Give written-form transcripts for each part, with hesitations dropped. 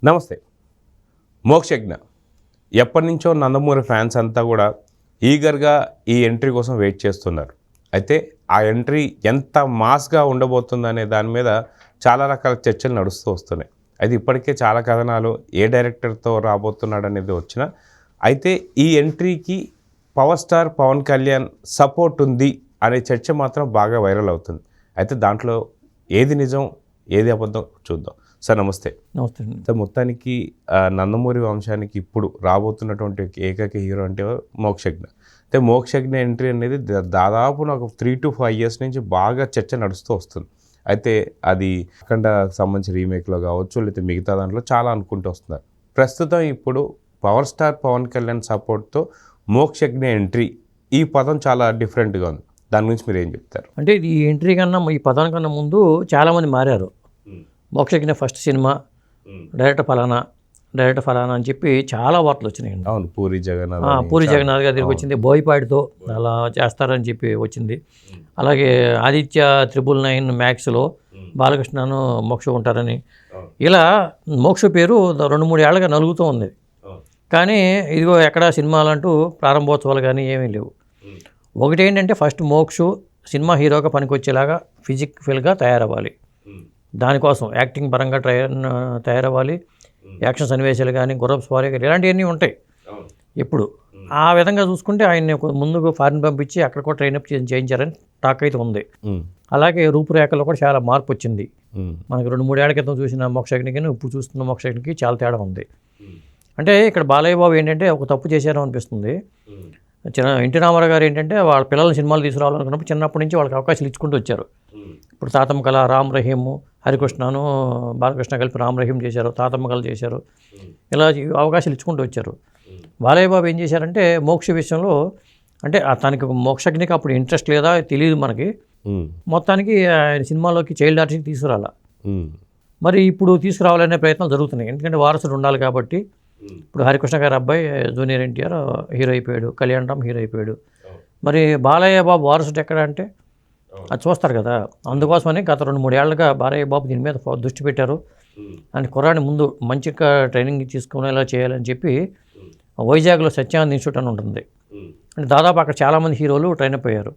నమస్తే. మోక్షజ్ఞ ఎప్పటి నుంచో నందమూరి ఫ్యాన్స్ అంతా కూడా ఈగర్గా ఈ ఎంట్రీ కోసం వెయిట్ చేస్తున్నారు. అయితే ఆ ఎంట్రీ ఎంత మాస్గా ఉండబోతుందనే దాని మీద చాలా రకాల చర్చలు నడుస్తూ వస్తున్నాయి. అయితే ఇప్పటికే చాలా కథనాలు ఏ డైరెక్టర్తో రాబోతున్నాడు అనేది వచ్చినా, అయితే ఈ ఎంట్రీకి power star Pawan Kalyan support ఉంది అనే చర్చ మాత్రం బాగా వైరల్ అవుతుంది. అయితే దాంట్లో ఏది నిజం ఏది అబద్ధం చూద్దాం. సార్ నమస్తే. నమస్తే. సార్ మొత్తానికి నందమూరి వంశానికి ఇప్పుడు రాబోతున్నటువంటి ఏకైక హీరో అంటే మోక్షజ్ఞ. అయితే మోక్షజ్ఞ ఎంట్రీ అనేది దాదాపు నాకు 3 to 5 years నుంచి బాగా చర్చ నడుస్తూ వస్తుంది. అయితే అది అఖండ సంబంధించిన రీమేక్లో కావచ్చు, లేకపోతే మిగతా దాంట్లో చాలా అనుకుంటూ వస్తున్నారు. ప్రస్తుతం ఇప్పుడు పవర్ స్టార్ పవన్ కళ్యాణ్ సపోర్ట్తో మోక్షజ్ఞ ఎంట్రీ, ఈ పదం చాలా డిఫరెంట్గా ఉంది. దాని గురించి మీరు ఏం చెప్తారు? అంటే ఈ ఎంట్రీ కన్నా ఈ పదాని కన్నా ముందు చాలామంది మారారు. మోక్షజ్ఞ ఫస్ట్ సినిమా డైరెక్టర్ ఫలానా అని చెప్పి చాలా వార్తలు వచ్చినాయండి. అవును, పూరి జగన్నాథ్ గారి దగ్గరికి వచ్చింది. బోయపాటితో అలా చేస్తారని చెప్పి వచ్చింది. అలాగే ఆదిత్య 999 మ్యాక్స్లో బాలకృష్ణను మోక్ష ఉంటారని, ఇలా మోక్ష పేరు 2-3 ఏళ్ళగా నలుగుతూ ఉంది. కానీ ఇదిగో ఎక్కడ సినిమాలంటూ ప్రారంభోత్సవాలు కానీ ఏమీ లేవు. ఒకటి ఏంటంటే ఫస్ట్ మోక్ష సినిమా హీరోగా పనికొచ్చేలాగా ఫిజికల్గా తయారవ్వాలి. దానికోసం యాక్టింగ్ పరంగా తయారవ్వాలి. యాక్షన్ సన్నివేశాలు కానీ, గుర్రపు స్వారీ కానీ ఇలాంటివన్నీ ఉంటాయి. ఇప్పుడు ఆ విధంగా చూసుకుంటే ఆయన్ని ముందుకు ఫారిన్ పంపించి అక్కడ కూడా ట్రైనప్ చేయించారని టాక్ అయితే ఉంది. అలాగే రూపురేఖలో కూడా చాలా మార్పు వచ్చింది. మనకి 2-3 ఏళ్ల క్రితం చూసిన మోక్షజ్ఞకి ఇప్పుడు చూస్తున్న మోక్షజ్ఞకి చాలా తేడా ఉంది. అంటే ఇక్కడ బాలయ్య బాబు ఏంటంటే ఒక తప్పు చేశారో అనిపిస్తుంది. ఎన్టీ రామారావు గారు ఏంటంటే వాళ్ళ పిల్లల సినిమాలు తీసుకురావాలనుకున్నప్పుడు చిన్నప్పటి నుంచి వాళ్ళకి అవకాశాలు ఇచ్చుకుంటూ వచ్చారు. ఇప్పుడు తాతమ్మ కళ, రామ్ రహీము, హరికృష్ణను బాలకృష్ణ కలిపి రామ్ రహీం చేశారు, తాతమ్మ కళ చేశారు. ఇలా అవకాశాలు ఇచ్చుకుంటూ వచ్చారు. బాలయ్య బాబు ఏం చేశారంటే మోక్ష విషయంలో అంటే తనకి మోక్షజ్ఞకి అప్పుడు ఇంట్రెస్ట్ లేదా తెలియదు మనకి. మొత్తానికి ఆయన సినిమాలోకి చైల్డ్ ఆర్టిస్ట్ తీసుకురాల. మరి ఇప్పుడు తీసుకురావాలనే ప్రయత్నాలు జరుగుతున్నాయి. ఎందుకంటే వారసుడు ఉండాలి కాబట్టి. ఇప్పుడు హరికృష్ణ గారి అబ్బాయి జూనియర్ ఎన్టీఆర్ హీరో అయిపోయాడు, కళ్యాణ్ రామ్ హీరో అయిపోయాడు. మరి బాలయ్య బాబు వారసుడు ఎక్కడ అంటే అది చూస్తారు కదా. అందుకోసమని గత 2-3 ఏళ్ళుగా బాలయ్య బాబు దీని మీద దృష్టి పెట్టారు. అండ్ కుర్రాడిని ముందు మంచిగా ట్రైనింగ్ తీసుకునేలా చేయాలని చెప్పి వైజాగ్లో సత్యానంద్ ఇన్స్టిట్యూట్ అని ఉంటుంది. అంటే దాదాపు అక్కడ చాలామంది హీరోలు ట్రైనప్ అయ్యారు.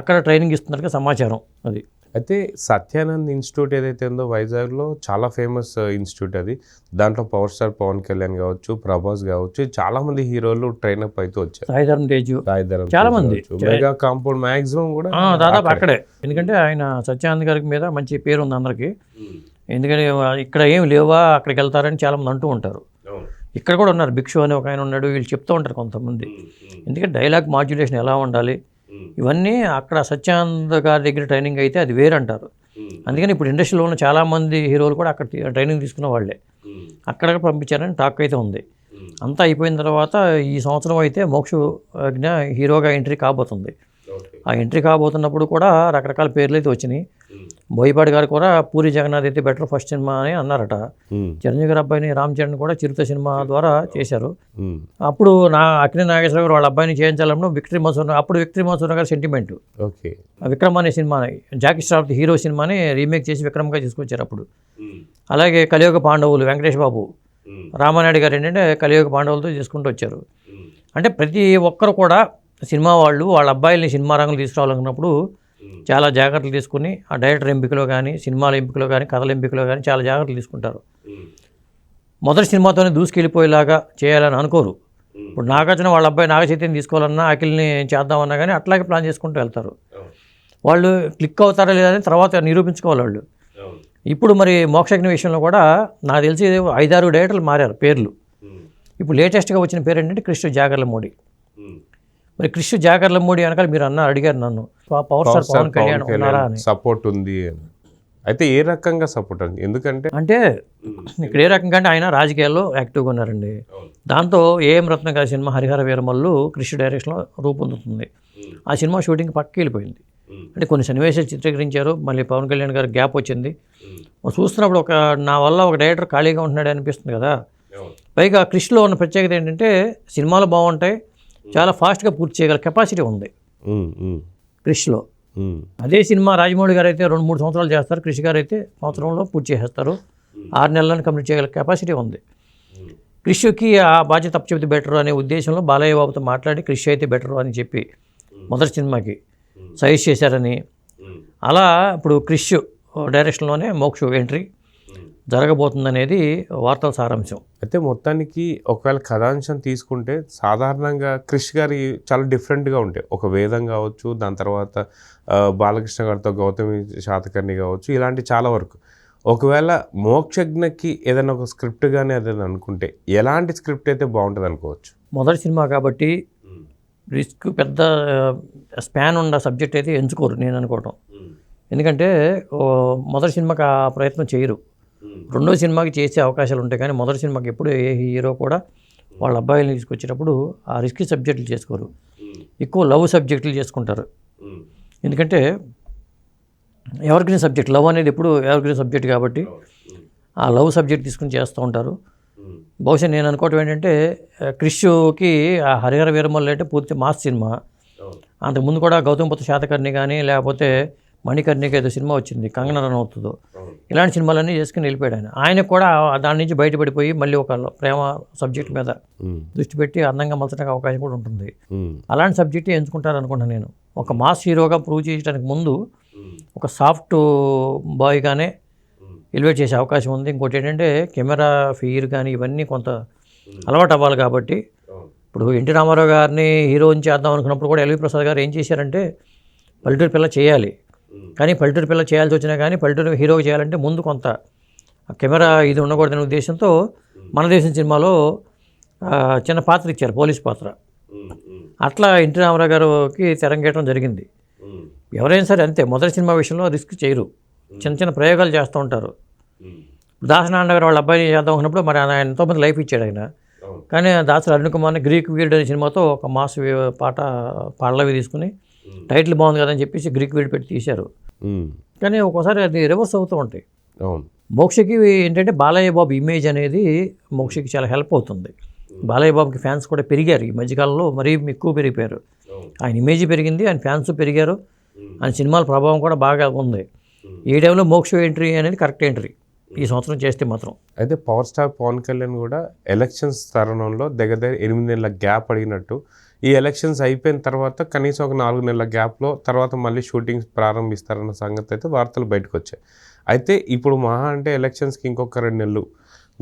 అక్కడ ట్రైనింగ్ ఇస్తున్నట్టుగా సమాచారం. అది అయితే సత్యానంద్ ఇన్స్టిట్యూట్ ఏదైతే ఉందో వైజాగ్లో చాలా ఫేమస్ ఇన్స్టిట్యూట్ అది. దాంట్లో పవర్ స్టార్ పవన్ కళ్యాణ్ కావచ్చు, ప్రభాస్ కావచ్చు, చాలామంది హీరోలు ట్రైనప్ అయితే వచ్చారు. రాయధరం చాలామంది మెగా కాంపౌండ్ మ్యాక్సిమం కూడా దాదాపు అక్కడే. ఎందుకంటే ఆయన సత్యానంద్ గారి మీద మంచి పేరు ఉంది అందరికీ. ఎందుకంటే ఇక్కడ ఏమి లేవా అక్కడికి వెళ్తారని చాలామంది అంటూ ఉంటారు. ఇక్కడ కూడా ఉన్నారు, భిక్షు అని ఒక ఆయన ఉన్నాడు. వీళ్ళు చెప్తూ ఉంటారు కొంతమంది. ఎందుకంటే డైలాగ్ మాడ్యులేషన్ ఎలా ఉండాలి ఇవన్నీ అక్కడ సత్యానంద్ గారి దగ్గర ట్రైనింగ్ అయితే అది వేరు అంటారు. అందుకని ఇప్పుడు ఇండస్ట్రీలో ఉన్న చాలామంది హీరోలు కూడా అక్కడ ట్రైనింగ్ తీసుకున్న వాళ్ళే. అక్కడ పంపించారని టాక్ అయితే ఉంది. అంతా అయిపోయిన తర్వాత ఈ సంవత్సరం అయితే మోక్షజ్ఞ హీరోగా ఎంట్రీ కాబోతుంది. ఆ ఎంట్రీ కాబోతున్నప్పుడు కూడా రకరకాల పేర్లు అయితే వచ్చినాయి. బోయపాటి గారు కూడా పూరి జగన్నాథ్ అయితే బెటర్ ఫస్ట్ సినిమా అని అన్నారట. చిరంజీవి గారి అబ్బాయిని రామ్ చరణ్ కూడా చిరుత సినిమా ద్వారా చేశారు. అప్పుడు అక్కినేని నాగేశ్వర గారు వాళ్ళ అబ్బాయిని చేయించాలన్నప్పుడు విక్టరీ మధుసూదన్ గారి సెంటిమెంట్ విక్రమ్ అనే సినిమాని, జాకీ ష్రాఫ్ హీరో సినిమాని రీమేక్ చేసి విక్రమ్గా తీసుకొచ్చారు అప్పుడు. అలాగే కలియుగ పాండవులు వెంకటేష్ బాబు, రామానాయుడు గారు ఏంటంటే కలియుగ పాండవులతో చేసుకుంటూ వచ్చారు. అంటే ప్రతి ఒక్కరు కూడా సినిమా వాళ్ళు వాళ్ళ అబ్బాయిల్ని సినిమా రంగంలో తీసుకురావాలనుకున్నప్పుడు చాలా జాగ్రత్తలు తీసుకుని ఆ డైరెక్టర్ ఎంపికలో కానీ, సినిమాల ఎంపికలో కానీ, కథల ఎంపికలో కానీ చాలా జాగ్రత్తలు తీసుకుంటారు. మొదటి సినిమాతోనే దూసుకెళ్ళిపోయేలాగా చేయాలని అనుకోరు. ఇప్పుడు నాగార్జున వాళ్ళ అబ్బాయి నాగచైతన్యం తీసుకోవాలన్నా, అఖిల్ని చేద్దామన్నా కానీ అట్లాగే ప్లాన్ చేసుకుంటూ వెళ్తారు. వాళ్ళు క్లిక్ అవుతారా లేదని తర్వాత నిరూపించుకోవాలి వాళ్ళు. ఇప్పుడు మరి మోక్షజ్ఞ విషయంలో కూడా నాకు తెలిసి 5-6 డైరెక్టర్లు మారారు పేర్లు. ఇప్పుడు లేటెస్ట్గా వచ్చిన పేరు ఏంటంటే కృష్ణ జాగర్లమూడి. మరి కృష్ణ జాగర్లమూడి వెనకాల మీరు అడిగారు నన్ను, పవర్ స్టార్ పవన్ కళ్యాణ్ ఉన్నారా అని. సపోర్ట్ ఉంది. అయితే ఏ రకంగా సపోర్ట్ అండి? ఎందుకంటే ఇక్కడ ఏ రకంగా అంటే ఆయన రాజకీయాల్లో యాక్టివ్గా ఉన్నారండి. దాంతో ఏఎం రత్న గారి సినిమా హరిహర వీరమల్లు కృష్ణ డైరెక్షన్లో రూపొందుతుంది. ఆ సినిమా షూటింగ్ పక్కకి వెళ్ళిపోయింది. అంటే కొన్ని సన్నివేశాలు చిత్రీకరించారు, మళ్ళీ పవన్ కళ్యాణ్ గారికి గ్యాప్ వచ్చింది. చూస్తున్నప్పుడు నా వల్ల ఒక డైరెక్టర్ ఖాళీగా ఉంటున్నాడు అనిపిస్తుంది కదా. పైగా కృష్ణలో ఉన్న ప్రత్యేకత ఏంటంటే సినిమాలు బాగుంటాయి, చాలా ఫాస్ట్గా పూర్తి చేయగల కెపాసిటీ ఉంది కృష్ణలో. అదే సినిమా రాజమౌళి గారు అయితే 2-3 సంవత్సరాలు చేస్తారు, కృషి గారు అయితే సంవత్సరంలో పూర్తి చేసేస్తారు. 6 నెలలను కంప్లీట్ చేయగల కెపాసిటీ ఉంది. క్రిష్కి ఆ బాధ్యత అప్పచెప్తే బెటర్ అనే ఉద్దేశంలో బాలయ్య బాబుతో మాట్లాడి క్రిష్ అయితే బెటర్ అని చెప్పి మొదటి సినిమాకి సజెస్ట్ చేశారని, అలా ఇప్పుడు క్రిష్ డైరెక్షన్లోనే మోక్ష ఎంట్రీ జరగబోతుందనేది వార్తల సారాంశం. అయితే మొత్తానికి ఒకవేళ కథాంశం తీసుకుంటే సాధారణంగా క్రిష్ గారి చాలా డిఫరెంట్గా ఉంటాయి. ఒక వేదం కావచ్చు, దాని తర్వాత బాలకృష్ణ గారితో గౌతమి శాతకర్ణి కావచ్చు, ఇలాంటి చాలా వరకు. ఒకవేళ మోక్షజ్ఞకి ఏదైనా ఒక స్క్రిప్ట్ కానీ ఏదైనా అనుకుంటే ఎలాంటి స్క్రిప్ట్ అయితే బాగుంటుంది అనుకోవచ్చు? మొదటి సినిమా కాబట్టి రిస్క్ పెద్ద స్పాన్ ఉన్న సబ్జెక్ట్ అయితే ఎంచుకోరు నేను అనుకోవటం. ఎందుకంటే మొదటి సినిమాకి ఆ ప్రయత్నం చేయరు, రెండో సినిమాకి చేసే అవకాశాలు ఉంటాయి. కానీ మొదటి సినిమాకి ఎప్పుడు ఏ హీరో కూడా వాళ్ళ అబ్బాయిలను తీసుకొచ్చేటప్పుడు ఆ రిస్కీ సబ్జెక్టులు చేసుకోరు, ఎక్కువ లవ్ సబ్జెక్టులు చేసుకుంటారు. ఎందుకంటే ఎవర్గ్రీన్ సబ్జెక్ట్, లవ్ అనేది ఎప్పుడు ఎవర్గ్రీన్ సబ్జెక్ట్ కాబట్టి ఆ లవ్ సబ్జెక్ట్ తీసుకుని చేస్తూ ఉంటారు. బహుశా నేను అనుకోవటం ఏంటంటే క్రిష్కి ఆ హరిహర వీరమల్లు అంటే పూర్తి మాస్ సినిమా. అంతకుముందు కూడా గౌతమిపుత్ర శాతకర్ణి కానీ లేకపోతే మణికర్ణికి ఏదో సినిమా వచ్చింది, కంగన రనౌత్తో, ఇలాంటి సినిమాలన్నీ చేసుకుని వెళ్ళిపోయాడు ఆయన. ఆయనకు కూడా దాని నుంచి బయటపడిపోయి మళ్ళీ ఒక ప్రేమ సబ్జెక్ట్ మీద దృష్టి పెట్టి అందంగా మలచడానికి అవకాశం కూడా ఉంటుంది. అలాంటి సబ్జెక్ట్ ఎంచుకుంటారు అనుకుంటున్నాను నేను. ఒక మాస్ హీరోగా ప్రూవ్ చేయడానికి ముందు ఒక సాఫ్ట్ బాయ్గానే ఎలివేట్ చేసే అవకాశం ఉంది. ఇంకోటి ఏంటంటే కెమెరా ఫియర్ కానీ ఇవన్నీ కొంత అలవాటు అవ్వాలి కాబట్టి, ఇప్పుడు ఎన్టీ రామారావు గారిని హీరోని చేద్దాం అనుకున్నప్పుడు కూడా ఎల్వి ప్రసాద్ గారు ఏం చేశారంటే పల్లెటూరు పిల్ల చేయాలి, కానీ పల్లెటూరు పిల్ల చేయాల్సి వచ్చినా కానీ పల్లెటూరు హీరోకి చేయాలంటే ముందు కొంత కెమెరా ఇది ఉండకూడదనే ఉద్దేశంతో మన దేశం సినిమాలో చిన్న పాత్ర ఇచ్చారు, పోలీస్ పాత్ర. అట్లా ఎన్టీ రామారావు గారికి తెరంగేయడం జరిగింది. ఎవరైనా సరే అంతే, మొదటి సినిమా విషయంలో రిస్క్ చేయరు, చిన్న చిన్న ప్రయోగాలు చేస్తూ ఉంటారు. దాసనారాయణ గారు వాళ్ళ అబ్బాయిని చేద్దాం అనుకున్నప్పుడు మరి ఆయన ఎంతోమంది లైఫ్ ఇచ్చాడు ఆయన. కానీ దాసరి అరుణ్ కుమార్ని గ్రీక్ వీరుడు అనే సినిమాతో ఒక మాస్ పాట పాడలవి తీసుకుని టైటిల్ బాగుంది కదని చెప్పేసి గ్రీక్ వీరుడు పెట్టి తీశారు. కానీ ఒక్కోసారి అది రివర్స్ అవుతూ ఉంటాయి. మోక్షకి ఏంటంటే బాలయ్య బాబు ఇమేజ్ అనేది మోక్షకి చాలా హెల్ప్ అవుతుంది. బాలయ్య బాబుకి ఫ్యాన్స్ కూడా పెరిగారు ఈ మధ్యకాలంలో, మరీ ఎక్కువ పెరిగిపోయారు. ఆయన ఇమేజ్ పెరిగింది, ఆయన ఫ్యాన్స్ పెరిగారు, ఆయన సినిమాల ప్రభావం కూడా బాగా ఉంది. ఈ టైంలో మోక్ష ఎంట్రీ అనేది కరెక్ట్ ఎంట్రీ ఈ సంవత్సరం చేస్తే మాత్రం. అయితే పవర్ స్టార్ పవన్ కళ్యాణ్ కూడా ఎలక్షన్స్ తరుణంలో దగ్గర 8 నెలల గ్యాప్ అడిగినట్టు, ఈ ఎలక్షన్స్ అయిపోయిన తర్వాత కనీసం ఒక 4 నెలల గ్యాప్లో తర్వాత మళ్ళీ షూటింగ్స్ ప్రారంభిస్తారన్న సంగతి అయితే వార్తలు బయటకు వచ్చాయి. అయితే ఇప్పుడు మహా అంటే ఎలక్షన్స్కి ఇంకొక 2 నెలలు,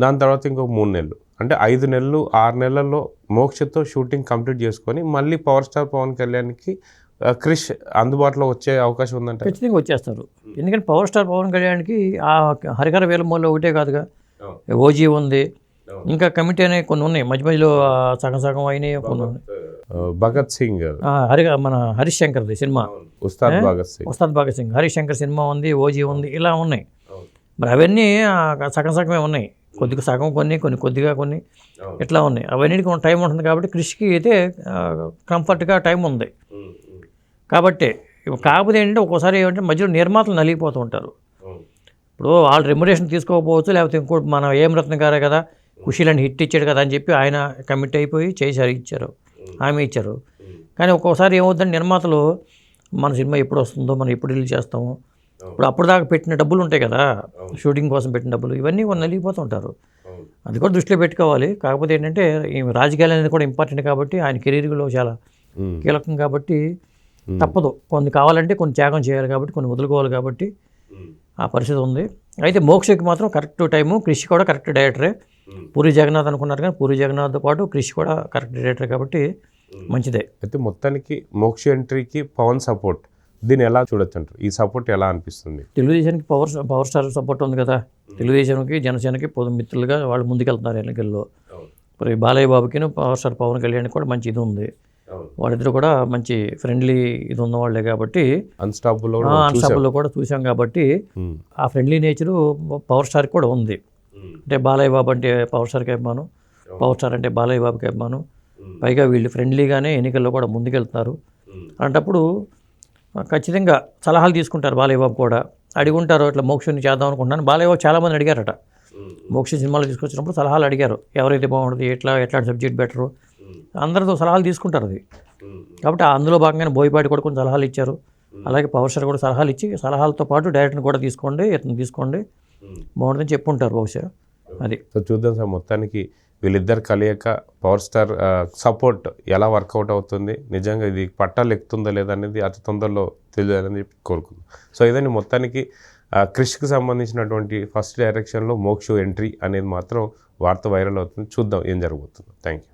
దాని తర్వాత ఇంకొక 3 నెలలు, అంటే 5 నెలలు 6 నెలల్లో మోక్షతో షూటింగ్ కంప్లీట్ చేసుకొని మళ్ళీ పవర్ స్టార్ పవన్ కళ్యాణ్కి క్రిష్ అందుబాటులో వచ్చే అవకాశం ఉందంటే? ఖచ్చితంగా వచ్చేస్తారు. ఎందుకంటే పవర్ స్టార్ పవన్ కళ్యాణ్కి ఆ హరిహర వీరమల్లు ఒకటే కాదుగా, ఓజీ ఉంది, ఇంకా కమిటీ అనే కొన్ని ఉన్నాయి, మధ్య మధ్యలో సగం సగం అయినాయి కొన్ని ఉన్నాయి. భగత్ సింగ్ మన హరీష్ శంకర్ది సినిమా, ఉస్తాద్ భగత్ సింగ్, హరీష్ శంకర్ సినిమా ఉంది, ఓజీ ఉంది, ఇలా ఉన్నాయి. మరి అవన్నీ సగం సగమే ఉన్నాయి, కొద్దిగా సగం కొన్ని కొద్దిగా కొన్ని ఇట్లా ఉన్నాయి. అవన్నిటికీ టైం ఉంటుంది కాబట్టి క్రిష్కి అయితే కంఫర్ట్గా టైం ఉంది కాబట్టి. కాకపోతే ఏంటంటే ఒక్కోసారి ఏమంటే మధ్యలో నిర్మాతలు నలిగిపోతూ ఉంటారు. ఇప్పుడు వాళ్ళు రెమ్యునరేషన్ తీసుకోకపోవచ్చు, లేకపోతే ఇంకోటి మన ఏం రత్న గారే కదా ఖుషీలని హిట్ ఇచ్చాడు కదా అని చెప్పి ఆయన కమిట్ అయిపోయి చేశారు, ఇచ్చారు, హామీ ఇచ్చారు. కానీ ఒక్కోసారి ఏమవుతుందంటే నిర్మాతలు మన సినిమా ఎప్పుడు వస్తుందో, మనం ఎప్పుడు రిలీజ్ చేస్తాము, ఇప్పుడు అప్పుడు దాకా పెట్టిన డబ్బులు ఉంటాయి కదా, షూటింగ్ కోసం పెట్టిన డబ్బులు, ఇవన్నీ కొన్ని నలిగిపోతూ ఉంటారు. అది కూడా దృష్టిలో పెట్టుకోవాలి. కాకపోతే ఏంటంటే ఈ రాజకీయాలు అనేది కూడా ఇంపార్టెంట్ కాబట్టి, ఆయన కెరీర్లో చాలా కీలకం కాబట్టి తప్పదు, కొన్ని కావాలంటే కొన్ని త్యాగం చేయాలి కాబట్టి, కొన్ని వదులుకోవాలి కాబట్టి ఆ పరిస్థితి ఉంది. అయితే మోక్షకి మాత్రం కరెక్ట్ టైము, క్రిష్ కూడా కరెక్ట్ డైరెక్టరే. పూరి జగన్నాథ్ అనుకున్నారు కానీ పూరి జగన్నాథ్తో పాటు క్రిష్ కూడా కరెక్ట్ డైరెక్టర్ కాబట్టి మంచిదే. అయితే మొత్తానికి మోక్ష ఎంట్రీకి పవన్ సపోర్ట్, దీన్ని ఎలా చూడొచ్చు అంటారు? ఈ సపోర్ట్ ఎలా అనిపిస్తుంది? తెలుగుదేశానికి పవర్ స్టార్ సపోర్ట్ ఉంది కదా, తెలుగుదేశానికి జనసేనకి మిత్రులుగా వాళ్ళు ముందుకెళ్తున్నారు ఎన్నికల్లో. మరి బాలయ్య బాబుకి పవర్ స్టార్ పవన్ కళ్యాణ్ కూడా మంచి ఇది ఉంది, వాళ్ళిద్దరు కూడా మంచి ఫ్రెండ్లీ ఇది ఉన్నవాళ్లే కాబట్టి, అన్స్టాపుల్లో కూడా చూసాం కాబట్టి ఆ ఫ్రెండ్లీ నేచరు పవర్ స్టార్కి కూడా ఉంది. అంటే బాలయ్య బాబు అంటే పవర్ స్టార్కి అభిమానం, పవర్ స్టార్ అంటే బాలయ్య బాబుకి అభిమానం, పైగా వీళ్ళు ఫ్రెండ్లీగానే ఎన్నికల్లో కూడా ముందుకెళ్తున్నారు. అలాంటప్పుడు ఖచ్చితంగా సలహాలు తీసుకుంటారు. బాలయ్య బాబు కూడా అడుగుంటారు, ఇట్లా మోక్షని చేద్దాం అనుకుంటున్నాను. బాలయ్య బాబు చాలామంది అడిగారట, మోక్ష సినిమాలు తీసుకొచ్చినప్పుడు సలహాలు అడిగారు, ఎవరైతే బాగుంటుంది, ఎట్లాంటి సబ్జెక్ట్ బెటరు, అందరితో సలహాలు తీసుకుంటారు. అది కాబట్టి అందులో భాగంగానే బోయపాటి కూడా కొన్ని సలహాలు ఇచ్చారు. అలాగే పవర్ స్టార్ కూడా సలహాలు ఇచ్చి, సలహాలతో పాటు డైరెక్టర్ని కూడా తీసుకోండి, ఇతను తీసుకోండి, బాగుంటుందని చెప్పుంటారు బహుశా. అది సో చూద్దాం సార్, మొత్తానికి వీళ్ళిద్దరు కలియక పవర్ స్టార్ సపోర్ట్ ఎలా వర్కౌట్ అవుతుంది, నిజంగా ఇది పట్టాలు ఎక్కుతుందా లేదా అనేది అతి తొందరలో తెలియాలని చెప్పి కోరుకుందాం. సో ఇదండి మొత్తానికి క్రిష్కి సంబంధించినటువంటి ఫస్ట్ డైరెక్షన్లో మోక్షు ఎంట్రీ అనేది మాత్రం వార్త వైరల్ అవుతుంది. చూద్దాం ఏం జరగబోతుందో. Thank you.